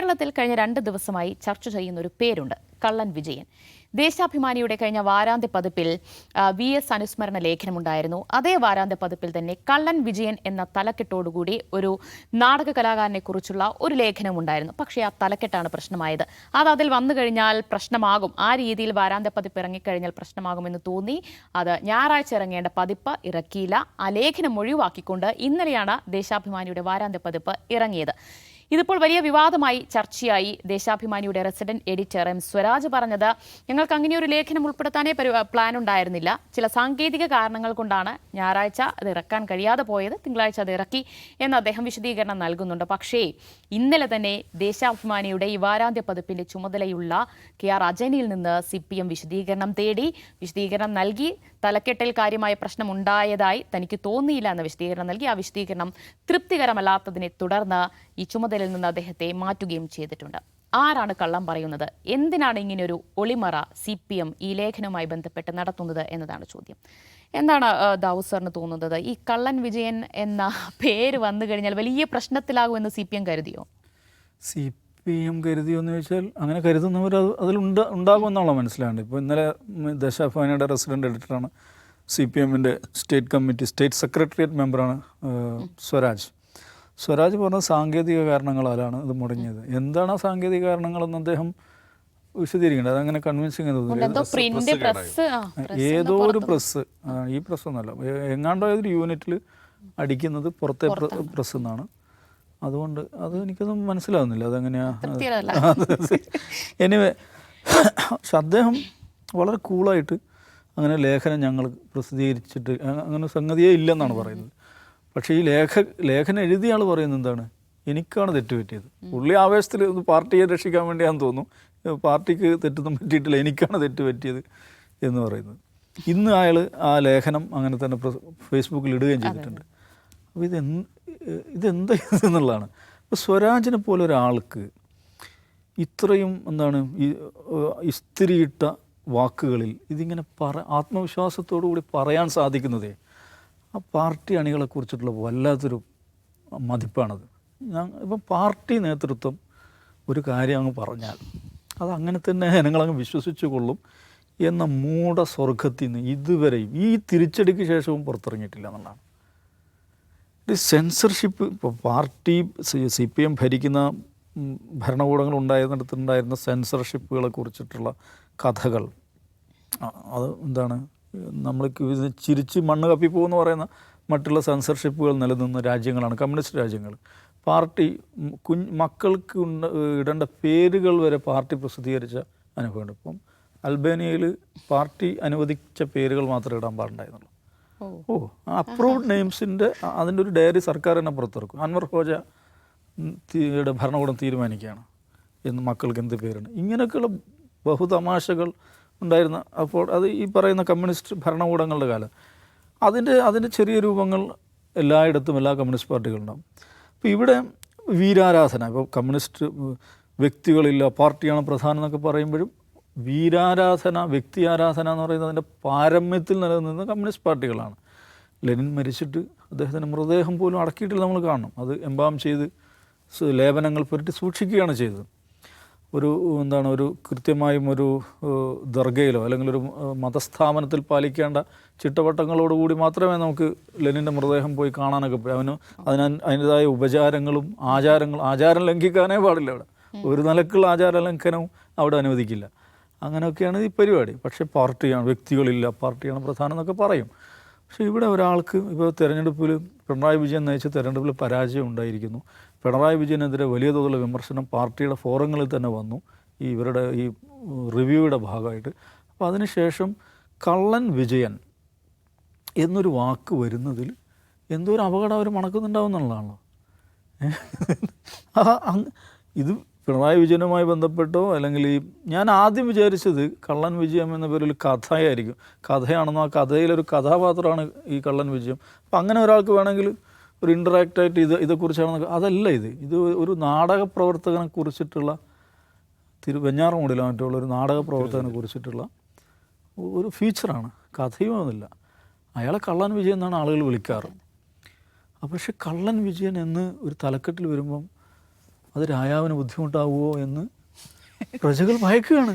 കേരളത്തിൽ കഴിഞ്ഞ 2 ദിവസമായി ചർച്ച ചെയ്യുന്ന ഒരു പേരുണ്ട്, കള്ളൻ വിജയൻ. ദേശാഭിമാനിയുടെ കഴിഞ്ഞ വാരാന്ത്യ പതിപ്പിൽ VS അനുസ്മരണ ലേഖനമുണ്ടായിരുന്നു. അതേ വാരാന്ത്യ പതിപ്പിൽ തന്നെ കള്ളൻ വിജയൻ എന്ന തലക്കെട്ടോടുകൂടി ഒരു നാടക കലാകാരനെ കുറിച്ചുള്ള ഒരു ലേഖനമുണ്ടായിരുന്നു. പക്ഷേ ആ തലക്കെട്ടാണ് പ്രശ്നമായത്. അത് അതിൽ വന്നു കഴിഞ്ഞാൽ പ്രശ്നമാകും, ആ രീതിയിൽ വാരാന്ത്യ പതിപ്പ് ഇറങ്ങിക്കഴിഞ്ഞാൽ പ്രശ്നമാകുമെന്ന് തോന്നി അത് ഞായറാഴ്ച ഇറങ്ങേണ്ട പതിപ്പ് ഇറക്കിയില്ല. ആ ലേഖനം ഒഴിവാക്കിക്കൊണ്ട് ഇന്നലെയാണ് ദേശാഭിമാനിയുടെ വാരാന്ത്യ പതിപ്പ് ഇറങ്ങിയത്. ഇതിപ്പോൾ വലിയ വിവാദമായി ചർച്ചയായി. ദേശാഭിമാനിയുടെ റെസിഡന്റ് എഡിറ്റർ M. സ്വരാജ് പറഞ്ഞത്, ഞങ്ങൾക്ക് അങ്ങനെ ഒരു ലേഖനം ഉൾപ്പെടുത്താനേ പ്ലാൻ ഉണ്ടായിരുന്നില്ല. ചില സാങ്കേതിക കാരണങ്ങൾ കൊണ്ടാണ് ഞായറാഴ്ച അത് ഇറക്കാൻ കഴിയാതെ പോയത്. തിങ്കളാഴ്ച അത് ഇറക്കി എന്ന് അദ്ദേഹം വിശദീകരണം നൽകുന്നുണ്ട്. പക്ഷേ ഇന്നലെ തന്നെ ദേശാഭിമാനിയുടെ ഈ വാരാന്ത്യ പതിപ്പിന്റെ ചുമതലയുള്ള KR അജനിയിൽ നിന്ന് CPM വിശദീകരണം തേടി. വിശദീകരണം നൽകി. തലക്കെട്ടിൽ കാര്യമായ പ്രശ്നമുണ്ടായതായി തനിക്ക് തോന്നിയില്ല എന്ന വിശദീകരണം നൽകി. ആ വിശദീകരണം തൃപ്തികരമല്ലാത്തതിനെ തുടർന്ന് ഈ ചുമതലയിൽ നിന്ന് അദ്ദേഹത്തെ മാറ്റുകയും ചെയ്തിട്ടുണ്ട്. ആരാണ് കള്ളം പറയുന്നത്? എന്തിനാണ് ഇങ്ങനെയൊരു ഒളിമറ CPM ഈ ലേഖനവുമായി ബന്ധപ്പെട്ട് നടത്തുന്നത് എന്നതാണ് ചോദ്യം. എന്താണ് ദാവൂദ് സാറിന് തോന്നുന്നത്? ഈ കള്ളൻ വിജയൻ എന്ന പേര് വന്നു കഴിഞ്ഞാൽ വലിയ പ്രശ്നത്തിലാകുമെന്ന് CPM കരുതിയോ? CPM കരുതിയോന്ന് ചോദിച്ചാൽ അങ്ങനെ കരുതുന്നവർ ഉണ്ടാകുമെന്നുള്ള മനസ്സിലാണ്ട്. ഇപ്പോൾ ഇന്നലെ ദേശാഭിമാനിയുടെ റെസിഡന്റ് എഡിറ്ററാണ്, CPMൻ്റെ സ്റ്റേറ്റ് കമ്മിറ്റി സ്റ്റേറ്റ് സെക്രട്ടേറിയറ്റ് മെമ്പറാണ് സ്വരാജ്. സ്വരാജ് പറഞ്ഞ സാങ്കേതിക കാരണങ്ങളാലാണ് ഇത് മുടങ്ങിയത്. എന്താണ് ആ സാങ്കേതിക കാരണങ്ങളെന്ന് അദ്ദേഹം വിശദീകരിക്കേണ്ടത്. അതങ്ങനെ കൺവിൻസിങ് ഏതോ ഒരു പ്രസ്, ഈ പ്രസ് ഒന്നല്ല, എങ്ങാണ്ടോ ഏതൊരു യൂണിറ്റിൽ അടിക്കുന്നത് പുറത്തെ പ്രസ് എന്നാണ്. അതുകൊണ്ട് അത് എനിക്കൊന്നും മനസ്സിലാവുന്നില്ല അതെങ്ങനെയാ. എനിവേ, പക്ഷെ അദ്ദേഹം വളരെ കൂളായിട്ട് അങ്ങനെ ലേഖനം ഞങ്ങൾ പ്രസിദ്ധീകരിച്ചിട്ട് അങ്ങനെ സംഗതിയേ ഇല്ലെന്നാണ് പറയുന്നത്. പക്ഷേ ഈ ലേഖനം എഴുതിയ ആൾ പറയുന്നത് എന്താണ്? എനിക്കാണ് തെറ്റുപറ്റിയത്. പുള്ളി ആവേശത്തിൽ പാർട്ടിയെ രക്ഷിക്കാൻ വേണ്ടിയാണെന്ന് തോന്നുന്നു. പാർട്ടിക്ക് തെറ്റൊന്നും പറ്റിയിട്ടില്ല, എനിക്കാണ് തെറ്റുപറ്റിയത് എന്ന് പറയുന്നത്. ഇന്ന് അയാൾ ആ ലേഖനം അങ്ങനെ തന്നെ ഫേസ്ബുക്കിൽ ഇടുകയും ചെയ്തിട്ടുണ്ട്. അപ്പോൾ ഇതെന്താ ഇതെന്നുള്ളതാണ്. ഇപ്പോൾ സ്വരാജിനെ പോലെ ഒരാൾക്ക് ഇത്രയും ഈ ഇസ്തിരിയിട്ട വാക്കുകളിൽ ഇതിങ്ങനെ ആത്മവിശ്വാസത്തോടു കൂടി പറയാൻ സാധിക്കുന്നതേ ആ പാർട്ടി അണികളെ കുറിച്ചിട്ടുള്ള വല്ലാത്തൊരു മതിപ്പാണത്. ഇപ്പം പാർട്ടി നേതൃത്വം ഒരു കാര്യം അങ്ങ് പറഞ്ഞാൽ അത് അങ്ങനെ തന്നെ ജനങ്ങളങ്ങ് വിശ്വസിച്ചു കൊള്ളും എന്ന മൂഢസ്വർഗത്തിൽ നിന്ന് ഇതുവരെയും ഈ തിരിച്ചടിക്ക് ശേഷവും പുറത്തിറങ്ങിയിട്ടില്ല എന്നുള്ളതാണ്. സെൻസർഷിപ്പ് ഇപ്പോൾ പാർട്ടി CPM ഭരിക്കുന്ന ഭരണകൂടങ്ങൾ ഉണ്ടായിരുന്നിടത്തുണ്ടായിരുന്ന സെൻസർഷിപ്പുകളെ കുറിച്ചിട്ടുള്ള കഥകൾ, അത് എന്താണ്, നമ്മൾക്ക് ചിരിച്ച് മണ്ണ് കപ്പിപ്പോകുമെന്ന് പറയുന്ന മറ്റുള്ള സെൻസർഷിപ്പുകൾ നിലനിന്ന രാജ്യങ്ങളാണ് കമ്മ്യൂണിസ്റ്റ് രാജ്യങ്ങൾ. പാർട്ടി മക്കൾക്ക് ഇടേണ്ട പേരുകൾ വരെ പാർട്ടി പ്രസിദ്ധീകരിച്ച അനുഭവമുണ്ട്. ഇപ്പം അൽബേനിയയിൽ പാർട്ടി അനുവദിച്ച പേരുകൾ മാത്രമേ ഇടാൻ പാടുണ്ടായിരുന്നുള്ളൂ. അപ്രൂവ്ഡ് നെയിംസിൻ്റെ അതിൻ്റെ ഒരു ഡയറി സർക്കാർ തന്നെ പുറത്തിറക്കും. അൻവർ ഹോജയുടെ ഭരണകൂടം തീരുമാനിക്കുകയാണ് എന്ന് മക്കൾക്ക് എന്ത് പേരാണ്. ഇങ്ങനെയൊക്കെയുള്ള ബഹുതമാശകൾ ഉണ്ടായിരുന്ന. അപ്പോൾ അത് ഈ പറയുന്ന കമ്മ്യൂണിസ്റ്റ് ഭരണകൂടങ്ങളുടെ കാലം അതിൻ്റെ ചെറിയ രൂപങ്ങൾ എല്ലായിടത്തും എല്ലാ കമ്മ്യൂണിസ്റ്റ് പാർട്ടികളുണ്ടാകും. അപ്പോൾ ഇവിടെ വീരാരാധന, ഇപ്പോൾ കമ്മ്യൂണിസ്റ്റ് വ്യക്തികളില്ല, പാർട്ടിയാണ് പ്രധാനം എന്നൊക്കെ പറയുമ്പോഴും വീരാരാധന, വ്യക്തി ആരാധന എന്ന് പറയുന്നത് അതിൻ്റെ പാരമ്യത്തിൽ നിലനിന്ന കമ്മ്യൂണിസ്റ്റ് പാർട്ടികളാണ്. ലെനിൻ മരിച്ചിട്ട് അദ്ദേഹത്തിൻ്റെ മൃതദേഹം പോലും അടക്കിയിട്ടില്ല, നമ്മൾ കാണണം. അത് എംബാം ചെയ്ത് ലേപനങ്ങൾ പുരട്ടി സൂക്ഷിക്കുകയാണ് ചെയ്തത്. ഒരു കൃത്യമായും ഒരു ദർഗയിലോ അല്ലെങ്കിൽ ഒരു മതസ്ഥാപനത്തിൽ പാലിക്കേണ്ട ചിട്ടവട്ടങ്ങളോടുകൂടി മാത്രമേ നമുക്ക് ലെനിൻ്റെ മൃതദേഹം പോയി കാണാനൊക്കെ പോയി. അതിൻ്റെതായ ഉപചാരങ്ങളും ആചാരം ലംഘിക്കാനേ പാടില്ല. അവിടെ ഒരു നിലക്കുള്ള ആചാര ലംഘനവും അവിടെ അനുവദിക്കില്ല. അങ്ങനെയൊക്കെയാണ് ഈ പരിപാടി. പക്ഷേ പാർട്ടിയാണ്, വ്യക്തികളില്ല, പാർട്ടിയാണ് പ്രധാനം എന്നൊക്കെ പറയും. പക്ഷേ ഇവിടെ ഒരാൾക്ക് ഇപ്പോൾ തെരഞ്ഞെടുപ്പിൽ പിണറായി വിജയൻ നയിച്ച തെരഞ്ഞെടുപ്പിൽ പരാജയം ഉണ്ടായിരിക്കുന്നു. പിണറായി വിജയനെതിരെ വലിയ തോതിലുള്ള വിമർശനം പാർട്ടിയുടെ ഫോറങ്ങളിൽ തന്നെ വന്നു, ഇവരുടെ ഈ റിവ്യൂയുടെ ഭാഗമായിട്ട്. അപ്പോൾ അതിനുശേഷം കള്ളൻ വിജയൻ എന്നൊരു വാക്ക് വരുന്നതിൽ എന്തോ ഒരു അപകടം അവർ മണക്കുന്നുണ്ടാവും എന്നുള്ളതാണല്ലോ. ഇത് പിണറായി വിജയനുമായി ബന്ധപ്പെട്ടോ അല്ലെങ്കിൽ ഞാൻ ആദ്യം വിചാരിച്ചത് കള്ളൻ വിജയം എന്ന പേരിൽ കഥയായിരിക്കും, കഥയാണെന്നോ ആ കഥയിലൊരു കഥാപാത്രമാണ് ഈ കള്ളൻ വിജയം. അപ്പം അങ്ങനെ ഒരാൾക്ക് വേണമെങ്കിൽ ഒരു ഇൻറ്ററാക്റ്റായിട്ട് ഇതേക്കുറിച്ചാണെന്നൊക്കെ. അതല്ല, ഇത് ഒരു നാടക പ്രവർത്തകനെ കുറിച്ചിട്ടുള്ള വെഞ്ഞാറമൂടിലോ മറ്റുള്ള ഒരു നാടക പ്രവർത്തകനെ കുറിച്ചിട്ടുള്ള ഒരു ഫീച്ചറാണ്. കഥയും ഒന്നുമില്ല. അയാളെ കള്ളൻ വിജയൻ എന്നാണ് ആളുകൾ വിളിക്കാറ്. പക്ഷേ കള്ളൻ വിജയൻ എന്ന് ഒരു തലക്കെട്ടിൽ വരുമ്പം അത് രാജാവിന് ബുദ്ധിമുട്ടാവുമോ എന്ന് പ്രജകൾ ഭയക്കുകയാണ്.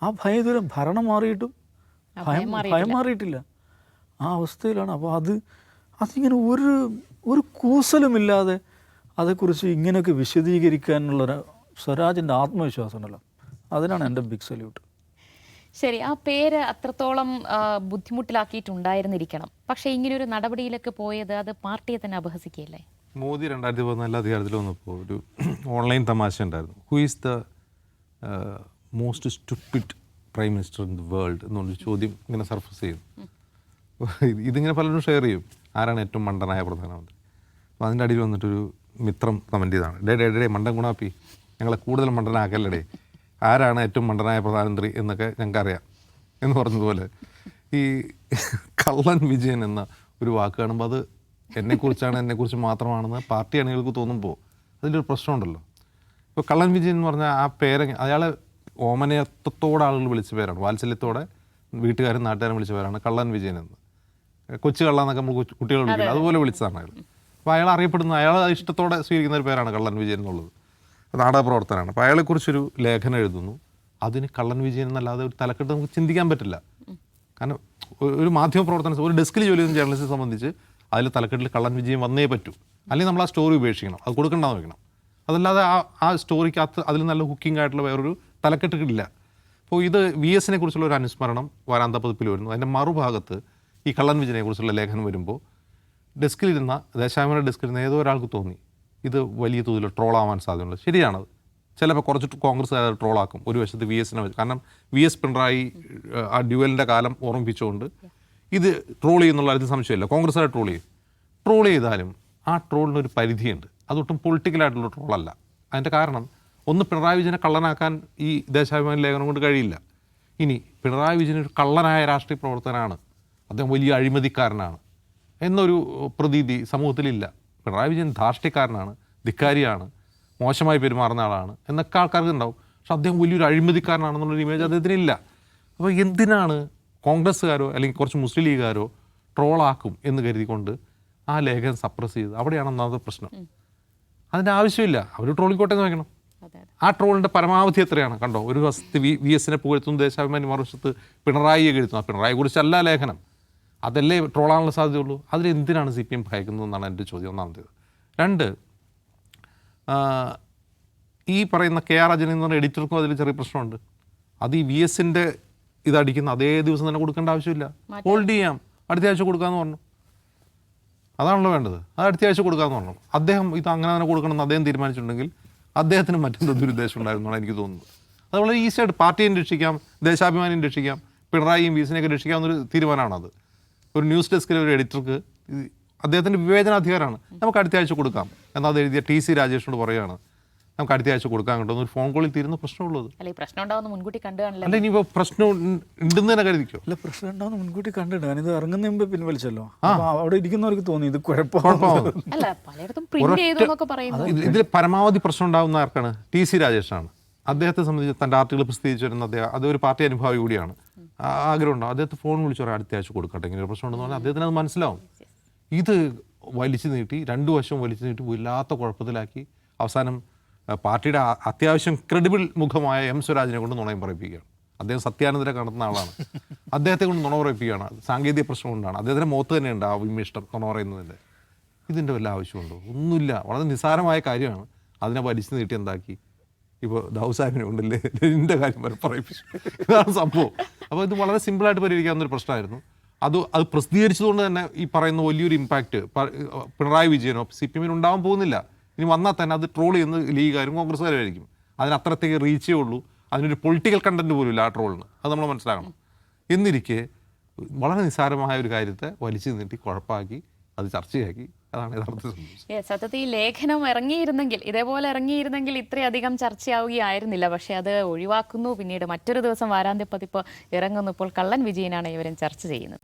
ആ ഭയതുരം ഭരണം മാറിയിട്ടും ഭയം മാറിയിട്ടില്ല. ആ അവസ്ഥയിലാണ്. അപ്പോൾ അതിങ്ങനെ ഒരു കൂസലുമില്ലാതെ അതേക്കുറിച്ച് ഇങ്ങനെയൊക്കെ വിശദീകരിക്കാനുള്ളൊരു സ്വരാജിൻ്റെ ആത്മവിശ്വാസം ഉണ്ടല്ലോ, അതിനാണ് എൻ്റെ ബിഗ് സല്യൂട്ട്. ശരി, ആ പേര് അത്രത്തോളം ബുദ്ധിമുട്ടിലാക്കിയിട്ടുണ്ടായിരുന്നിരിക്കണം. പക്ഷേ ഇങ്ങനൊരു നടപടിയിലൊക്കെ പോയത് അത് പാർട്ടിയെ തന്നെ അപഹസിക്കുകയല്ലേ? മോദി 2014 അധികാരത്തിൽ വന്നപ്പോൾ ഒരു ഓൺലൈൻ തമാശ ഉണ്ടായിരുന്നു. Who is the most stupid prime minister in the world എന്നൊരു ചോദ്യം ഇങ്ങനെ സർഫസ് ചെയ്യും. ഇതിങ്ങനെ പലരും ഷെയർ ചെയ്യും, ആരാണ് ഏറ്റവും മണ്ടനായ പ്രധാനമന്ത്രി. അപ്പോൾ അതിൻ്റെ അടിയിൽ വന്നിട്ടൊരു മിത്രം കമൻറ്റ് ചെയ്താണ്, ഡേ മണ്ടൻ ഗുണാപ്പി, ഞങ്ങളെ കൂടുതൽ മണ്ടനാക്കല്ലടേ, ആരാണ് ഏറ്റവും മണ്ടനായ പ്രധാനമന്ത്രി എന്നൊക്കെ ഞങ്ങൾക്കറിയാം എന്ന് പറഞ്ഞതുപോലെ ഈ കള്ളൻ വിജയൻ എന്ന ഒരു വാക്ക് കാണുമ്പോൾ അത് എന്നെക്കുറിച്ച് മാത്രമാണെന്ന് പാർട്ടി അണികൾക്ക് തോന്നുമ്പോൾ അതിലൊരു പ്രശ്നമുണ്ടല്ലോ. ഇപ്പോൾ കള്ളൻ വിജയൻ എന്ന് പറഞ്ഞാൽ ആ പേര് അയാളെ ഓമനയത്വത്തോടെ ആളുകൾ വിളിച്ച പേരാണ്, വാത്സല്യത്തോടെ വീട്ടുകാരും നാട്ടുകാരും വിളിച്ച പേരാണ് കള്ളൻ വിജയൻ എന്ന്. കൊച്ചു കള്ള എന്നൊക്കെ നമ്മൾ കുട്ടികൾ വിളിക്കില്ല, അതുപോലെ വിളിച്ചതാണ് അയാൾ. അപ്പോൾ അയാൾ അറിയപ്പെടുന്ന, അയാൾ ഇഷ്ടത്തോടെ സ്വീകരിക്കുന്ന ഒരു പേരാണ് കള്ളൻ വിജയൻ എന്നുള്ളത്. നാടക പ്രവർത്തനമാണ്. അപ്പോൾ അയാളെക്കുറിച്ചൊരു ലേഖനം എഴുതുന്നു. അതിന് കള്ളൻ വിജയൻ എന്നല്ലാതെ ഒരു തലക്കെട്ട് നമുക്ക് ചിന്തിക്കാൻ പറ്റില്ല. കാരണം ഒരു മാധ്യമ പ്രവർത്തനം, ഒരു ഡെസ്കിൽ ജോലി ചെയ്യുന്ന ജേർണലിസ്റ്റിനെ സംബന്ധിച്ച് അതിൽ തലക്കെട്ടിൽ കള്ളൻ വിജയൻ വന്നേ പറ്റൂ. അല്ലെങ്കിൽ നമ്മൾ ആ സ്റ്റോറി ഉപേക്ഷിക്കണം, അത് കൊടുക്കണ്ടെന്ന് വെക്കണം. അതല്ലാതെ ആ സ്റ്റോറിക്കകത്ത് അതിൽ നല്ല ഹുക്കിംഗ് ആയിട്ടുള്ള വേറൊരു തലക്കെട്ടില്ല. അപ്പോൾ ഇത് VS കുറിച്ചുള്ള ഒരു അനുസ്മരണം വാരാന്തപതിപ്പിൽ വരുന്നു. അതിൻ്റെ മറുഭാഗത്ത് ഈ കള്ളൻ വിജയനെ കുറിച്ചുള്ള ലേഖനം വരുമ്പോൾ ഡെസ്കിലിരുന്ന ദേശാഭിമാനിയുടെ ഡെസ്കിലിരുന്ന ഏതോ ഒരാൾക്ക് തോന്നി ഇത് വലിയ തോതിൽ ട്രോളാവാൻ സാധ്യതയുണ്ട്. ശരിയാണത്. ചിലപ്പോൾ കുറച്ച് കോൺഗ്രസ് ട്രോളാക്കും, ഒരു വശത്ത് VS വെച്ച്. കാരണം VS പിണറായി ആ ഡ്യുവലിൻ്റെ കാലം ഓർമ്മിപ്പിച്ചുകൊണ്ട് ഇത് ട്രോൾ ചെയ്യുന്നുള്ള കാര്യത്തിൽ സംശയമില്ല. കോൺഗ്രസ്സുകാർ ട്രോൾ ചെയ്താലും ആ ട്രോളിനൊരു പരിധിയുണ്ട്. അതൊട്ടും പൊളിറ്റിക്കലായിട്ടുള്ള ട്രോളല്ല. അതിൻ്റെ കാരണം, ഒന്ന്, പിണറായി വിജയനെ കള്ളനാക്കാൻ ഈ ദേശാഭിമാനി ലേഖനം കൊണ്ട് കഴിയില്ല. ഇനി പിണറായി വിജയൻ ഒരു കള്ളനായ രാഷ്ട്രീയ പ്രവർത്തകനാണ്, അദ്ദേഹം വലിയ അഴിമതിക്കാരനാണ് എന്നൊരു പ്രതീതി സമൂഹത്തിലില്ല. പിണറായി വിജയൻ ധാർഷ്ട്യക്കാരനാണ്, ധിക്കാരിയാണ്, മോശമായി പെരുമാറുന്ന ആളാണ് എന്നൊക്കെ ആൾക്കാർക്ക് ഉണ്ടാവും. പക്ഷെ അദ്ദേഹം വലിയൊരു അഴിമതിക്കാരനാണെന്നുള്ളൊരു ഇമേജ് അദ്ദേഹത്തിനില്ല. അപ്പോൾ എന്തിനാണ് കോൺഗ്രസ്സുകാരോ അല്ലെങ്കിൽ കുറച്ച് മുസ്ലിം ലീഗുകാരോ ട്രോളാക്കും എന്ന് കരുതിക്കൊണ്ട് ആ ലേഖനം സപ്രസ് ചെയ്ത്? അവിടെയാണ് ഒന്നാമത്തെ പ്രശ്നം. അതിൻ്റെ ആവശ്യമില്ല. അവർ ട്രോളിക്കോട്ടെ എന്ന് വയ്ക്കണം. ആ ട്രോളിൻ്റെ പരമാവധി എത്രയാണ്? കണ്ടോ, ഒരു വശത്ത് VS പുകഴ്ത്തുന്നു ദേശാഭിമാനി, മറുവശത്ത് പിണറായിയെ കഴുത്തുന്നു. ആ പിണറായിയെ കുറിച്ചല്ല ലേഖനം, അതല്ലേ ട്രോളാനുള്ള സാധ്യതയുള്ളൂ. അതിലെന്തിനാണ് CPM ഭയക്കുന്നതെന്നാണ് എൻ്റെ ചോദ്യം, ഒന്നാമത്തേത്. രണ്ട്, ഈ പറയുന്ന KR അജയൻ എന്ന് പറഞ്ഞ എഡിറ്റർക്കും അതിൽ ചെറിയ പ്രശ്നമുണ്ട്. അത് ഈ VS ഇതടിക്കുന്ന അതേ ദിവസം തന്നെ കൊടുക്കേണ്ട ആവശ്യമില്ല. ഹോൾഡ് ചെയ്യാം, അടുത്ത ആഴ്ച കൊടുക്കാമെന്ന് പറഞ്ഞു. അതാണല്ലോ വേണ്ടത്. അത് അടുത്ത ആഴ്ച കൊടുക്കാമെന്ന് പറഞ്ഞു. അദ്ദേഹം ഇത് അങ്ങനെ തന്നെ കൊടുക്കണമെന്ന് അദ്ദേഹം തീരുമാനിച്ചിട്ടുണ്ടെങ്കിൽ അദ്ദേഹത്തിന് മറ്റെന്തോ ദുരുദ്ദേശം ഉണ്ടായിരുന്നാണ് എനിക്ക് തോന്നുന്നത്. അത് വളരെ ഈസിയായിട്ട് പാർട്ടിയും രക്ഷിക്കാം, ദേശാഭിമാനിയും രക്ഷിക്കാം, പിണറായിയും VS രക്ഷിക്കാവുന്നൊരു തീരുമാനമാണത്. ഒരു ന്യൂസ് ഡെസ്കിലെ ഒരു എഡിറ്റർക്ക് അദ്ദേഹത്തിൻ്റെ വിവേചനാധികാരമാണ്. നമുക്ക് അടുത്ത ആഴ്ച കൊടുക്കാം എന്നാൽ അത് എഴുതിയ TC രാജേഷിനോട് പറയുകയാണ്, നമുക്ക് അടുത്ത ആഴ്ച കൊടുക്കാൻ കേട്ടോ, ഒരു ഫോൺ കോളിൽ തീരുന്ന പ്രശ്നമുള്ളത്. അല്ല, ഇനിയിപ്പോൾ പ്രശ്നം ഉണ്ടെന്ന് തന്നെ കരുതിക്കോ. അല്ല, പ്രശ്നം ഉണ്ടാവുന്ന മുൻകൂട്ടി കണ്ടിട്ട് ഞാനിത് ഇറങ്ങുന്ന മുമ്പ് പിൻവലിച്ചല്ലോ. അവിടെ ഇരിക്കുന്നവർക്ക് തോന്നി ഇത് കുഴപ്പമാവും. ഇതിൽ പരമാവധി പ്രശ്നം ഉണ്ടാകുന്ന ആർക്കാണ്? TC രാജേഷാണ്. അദ്ദേഹത്തെ സംബന്ധിച്ച് തൻ്റെ ആർട്ടിക്കിൾ പ്രസിദ്ധീകരിച്ചു വരുന്ന അദ്ദേഹം അതൊരു പാർട്ടി അനുഭാവി കൂടിയാണ്. ആഗ്രഹമുണ്ടാവും അദ്ദേഹത്തെ ഫോൺ വിളിച്ചു പറയാം അടുത്ത ആഴ്ച കൊടുക്കട്ടെ, ഇങ്ങനെ പ്രശ്നം ഉണ്ടെന്ന് പറഞ്ഞാൽ അദ്ദേഹത്തിന് അത് മനസ്സിലാവും. ഇത് വലിച്ചു നീട്ടി, രണ്ടു വശവും വലിച്ചു നീട്ടി വല്ലാത്ത കുഴപ്പത്തിലാക്കി അവസാനം പാർട്ടിയുടെ അത്യാവശ്യം ക്രെഡിബിൾ മുഖമായ M സ്വരാജിനെ കൊണ്ട് നുണയും പറയിപ്പിക്കുകയാണ്. അദ്ദേഹം സത്യാനന്തര കാണുന്ന ആളാണ്. അദ്ദേഹത്തെ കൊണ്ട് നുണ പറയിപ്പിക്കുകയാണ്. സാങ്കേതിക പ്രശ്നം കൊണ്ടാണ്. അദ്ദേഹത്തിൻ്റെ മുഖത്ത് തന്നെയുണ്ട് ആ വിമിഷ്ടം നുണ പറയുന്നതിൻ്റെ. ഇതിൻ്റെ വല്ല ആവശ്യമുണ്ടോ? ഒന്നുമില്ല. വളരെ നിസ്സാരമായ കാര്യമാണ്. അതിനെ വലിച്ചു നീട്ടി എന്താക്കി ഇപ്പോൾ ദൗസാഹിബിനെ കൊണ്ടല്ലേ ഇതിൻ്റെ കാര്യം വരെ പറയിപ്പിച്ചു. ഇതാണ് സംഭവം. അപ്പോൾ ഇത് വളരെ സിമ്പിളായിട്ട് പരിഹരിക്കാവുന്നൊരു പ്രശ്നമായിരുന്നു. അത് പ്രസിദ്ധീകരിച്ചതുകൊണ്ട് തന്നെ ഈ പറയുന്ന വലിയൊരു ഇമ്പാക്റ്റ് പിണറായി വിജയനോ CPM ഉണ്ടാവാൻ പോകുന്നില്ല. ഇനി വന്നാൽ തന്നെ അത് ട്രോൾ ചെയ്യുന്ന ലീഗുകാരും കോൺഗ്രസ്സുകാരായിരിക്കും. അതിന് അത്രത്തേക്ക് റീച്ചേ ഉള്ളൂ. അതിനൊരു പൊളിറ്റിക്കൽ കണ്ടന്റ് പോലും ഇല്ല ആ ട്രോളിന്. അത് നമ്മൾ മനസ്സിലാക്കണം. എന്നിരിക്കെ വളരെ നിസ്സാരമായ ഒരു കാര്യത്തെ വലിച്ചു നീട്ടി കുഴപ്പമാക്കി അത് ചർച്ചയാക്കി. അതാണ് യഥാർത്ഥത്തിൽ സംഭവിച്ചത്. സത്യത്തിൽ ഈ ലേഖനം ഇതേപോലെ ഇറങ്ങിയിരുന്നെങ്കിൽ ഇത്രയധികം ചർച്ചയാവുകയായിരുന്നില്ല. പക്ഷേ അത് ഒഴിവാക്കുന്നു. പിന്നീട് മറ്റൊരു ദിവസം വാരാന്ത്യ പതിപ്പ് ഇറങ്ങുന്നു. ഇപ്പോൾ കള്ളൻ വിജയനാണ് ഇവരും ചർച്ച ചെയ്യുന്നത്.